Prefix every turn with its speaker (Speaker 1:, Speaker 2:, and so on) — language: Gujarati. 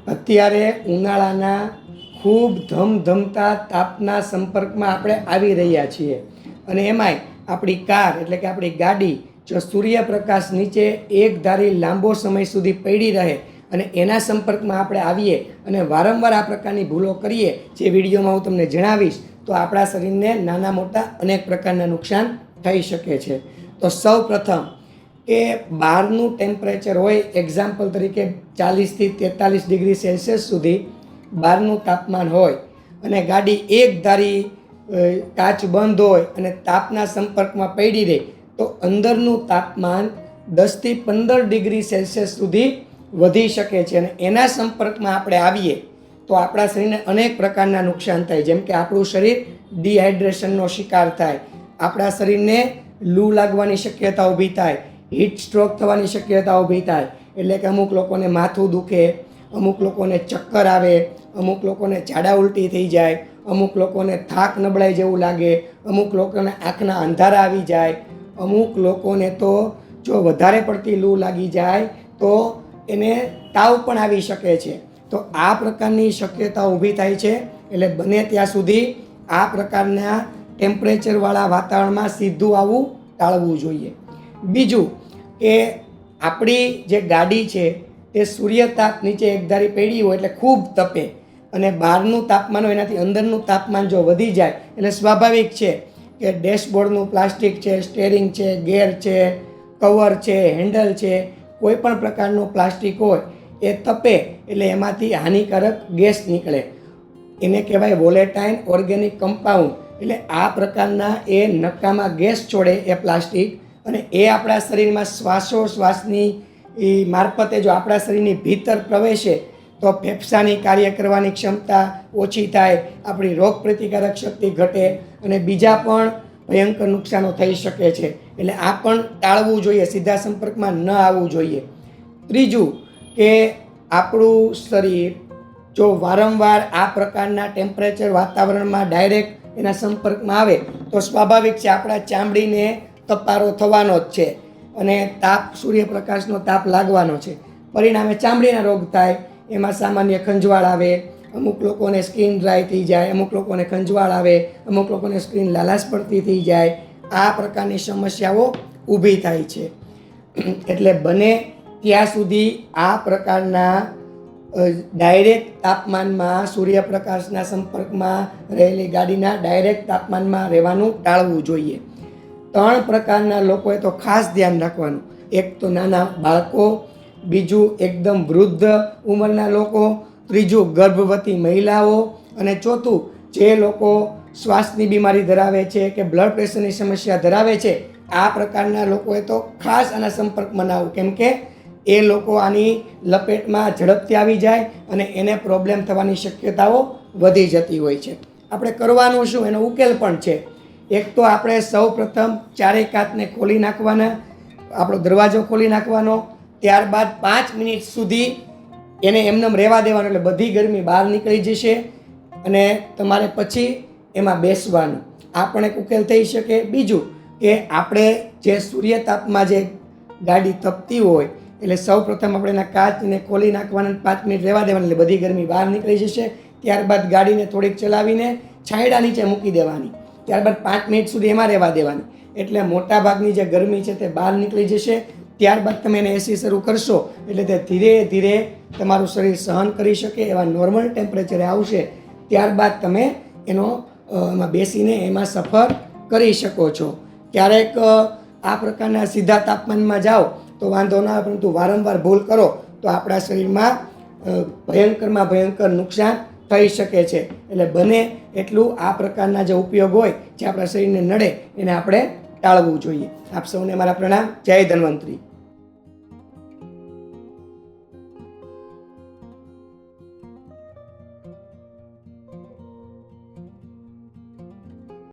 Speaker 1: અત્યારે ઉનાળાના ખૂબ ધમધમતા તાપના સંપર્કમાં આપણે આવી રહ્યા છીએ અને એમાંય આપણી કાર એટલે કે આપણી ગાડી જો સૂર્યપ્રકાશ નીચે એક ધારી લાંબો સમય સુધી પડી રહે અને એના સંપર્કમાં આપણે આવીએ અને વારંવાર આ પ્રકારની ભૂલો કરીએ જે વિડીયોમાં હું તમને જણાવીશ તો આપણા શરીરને નાના મોટા અનેક પ્રકારના નુકસાન થઈ શકે છે. તો સૌ પ્રથમ કે બહારનું ટેમ્પરેચર હોય એક્ઝામ્પલ તરીકે 40થી 43 ડિગ્રી સેલ્સિયસ સુધી બહારનું તાપમાન હોય અને ગાડી એક ધારી કાચ બંધ હોય અને તાપના સંપર્કમાં પડી રહે તો અંદરનું તાપમાન 10થી 15 ડિગ્રી સેલ્સિયસ સુધી વધી શકે છે અને એના સંપર્કમાં આપણે આવીએ તો આપણા શરીરને અનેક પ્રકારના નુકસાન થાય. જેમ કે આપણું શરીર ડિહાઇડ્રેશનનો શિકાર થાય, આપણા શરીરને લૂ લાગવાની શક્યતા ઊભી થાય, હીટ સ્ટ્રોક થવાની શક્યતા ઊભી થાય. એટલે કે અમુક લોકોને માથું દુખે, અમુક લોકોને ચક્કર આવે, અમુક લોકોને ઝાડા ઉલટી થઈ જાય, અમુક લોકોને થાક નબળાઈ જેવું લાગે, અમુક લોકોને આંખના અંધારા આવી જાય, અમુક લોકોને તો જો વધારે પડતી લૂ લાગી જાય તો એને તાવ પણ આવી શકે છે. તો આ પ્રકારની શક્યતા ઊભી થાય છે. એટલે બને ત્યાં સુધી આ પ્રકારના ટેમ્પરેચરવાળા વાતાવરણમાં સીધું આવવું ટાળવું જોઈએ. બીજું કે આપણી જે ગાડી છે તે સૂર્યતાપ નીચે એકધારી પડી હોય એટલે ખૂબ તપે અને બહારનું તાપમાન હોય એનાથી અંદરનું તાપમાન જો વધી જાય એટલે સ્વાભાવિક છે કે ડેશબોર્ડનું પ્લાસ્ટિક છે, સ્ટેરિંગ છે, ગેર છે, કવર છે, હેન્ડલ છે, કોઈ પણ પ્રકારનું પ્લાસ્ટિક હોય એ તપે એટલે એમાંથી હાનિકારક ગેસ નીકળે. એને કહેવાય વોલેટાઇલ ઓર્ગેનિક કમ્પાઉન્ડ. એટલે આ પ્રકારના એ નકામા ગેસ છોડે એ પ્લાસ્ટિક અને એ આપણા શરીરમાં શ્વાસોશ્વાસની મારફતે જો આપણા શરીરની ભીતર પ્રવેશે તો ફેફસાની કાર્ય કરવાની ક્ષમતા ઓછી થાય, આપણી રોગ પ્રતિકારક શક્તિ ઘટે અને બીજા પણ ભયંકર નુકસાનો થઈ શકે છે. એટલે આ પણ ટાળવું જોઈએ, સીધા સંપર્કમાં ન આવવું જોઈએ. ત્રીજું કે આપણું શરીર જો વારંવાર આ પ્રકારના ટેમ્પરેચર વાતાવરણમાં ડાયરેક્ટ એના સંપર્કમાં આવે તો સ્વાભાવિક છે આપણા ચામડીને તપારો થવાનો જ છે અને તાપ સૂર્યપ્રકાશનો તાપ લાગવાનો છે. પરિણામે ચામડીના રોગ થાય, એમાં સામાન્ય ખંજવાળ આવે, અમુક લોકોને સ્કિન ડ્રાય થઈ જાય, અમુક લોકોને ખંજવાળ આવે, અમુક લોકોને સ્કિન લાલાશ પડતી થઈ જાય. આ પ્રકારની સમસ્યાઓ ઊભી થાય છે. એટલે બને ત્યાં સુધી આ પ્રકારના ડાયરેક્ટ તાપમાનમાં સૂર્યપ્રકાશના સંપર્કમાં રહેલી ગાડીના ડાયરેક્ટ તાપમાનમાં રહેવાનું ટાળવું જોઈએ. 3 પ્રકારના લોકોએ તો ખાસ ધ્યાન રાખવાનું. એક તો નાના બાળકો, બીજું એકદમ વૃદ્ધ ઉંમરના લોકો, ત્રીજું ગર્ભવતી મહિલાઓ અને ચોથું જે લોકો શ્વાસની બીમારી ધરાવે છે કે બ્લડ પ્રેશરની સમસ્યા ધરાવે છે આ પ્રકારના લોકોએ તો ખાસ આના સંપર્કમાં ના આવવું. કેમ કે એ લોકો આની લપેટમાં ઝડપથી આવી જાય અને એને પ્રોબ્લેમ થવાની શક્યતાઓ વધી જતી હોય છે. આપણે કરવાનું શું એનો ઉકેલ પણ છે. એક તો આપણે સૌ પ્રથમ ચારેય કાચને ખોલી નાખવાના, આપણો દરવાજો ખોલી નાખવાનો, ત્યારબાદ 5 મિનિટ સુધી એને એમનેમ રહેવા દેવાનો એટલે બધી ગરમી બહાર નીકળી જશે અને તમારે પછી એમાં બેસવાનું. આ પણ એક ઉકેલ થઈ શકે. બીજું કે આપણે જે સૂર્યતાપમાં જે ગાડી તપતી હોય એટલે સૌ પ્રથમ આપણે એના કાચને ખોલી નાખવાના, 5 મિનિટ રહેવા દેવાના એટલે બધી ગરમી બહાર નીકળી જશે. ત્યારબાદ ગાડીને થોડીક ચલાવીને છાંયડા નીચે મૂકી દેવાની, ત્યારબાદ 5 મિનિટ સુધી એમાં રહેવા દેવાની એટલે મોટાભાગની જે ગરમી છે તે બહાર નીકળી જશે. ત્યારબાદ તમે એને એસી શરૂ કરશો એટલે તે ધીરે ધીરે તમારું શરીર સહન કરી શકે એવા નોર્મલ ટેમ્પરેચરે આવશે. ત્યારબાદ તમે એમાં બેસીને એમાં સફર કરી શકો છો. ક્યારેક આ પ્રકારના સીધા તાપમાનમાં જાઓ તો વાંધો ના આવે, પરંતુ વારંવાર ભૂલ કરો તો આપણા શરીરમાં ભયંકરમાં ભયંકર નુકસાન થઈ શકે છે. એટલે બને એટલું આ પ્રકારના જે ઉપયોગ હોય જે આપણા શરીરને નડે એને આપણે ટાળવું જોઈએ. આપ સૌને મારા પ્રણામ. જય ધન્વંતરી.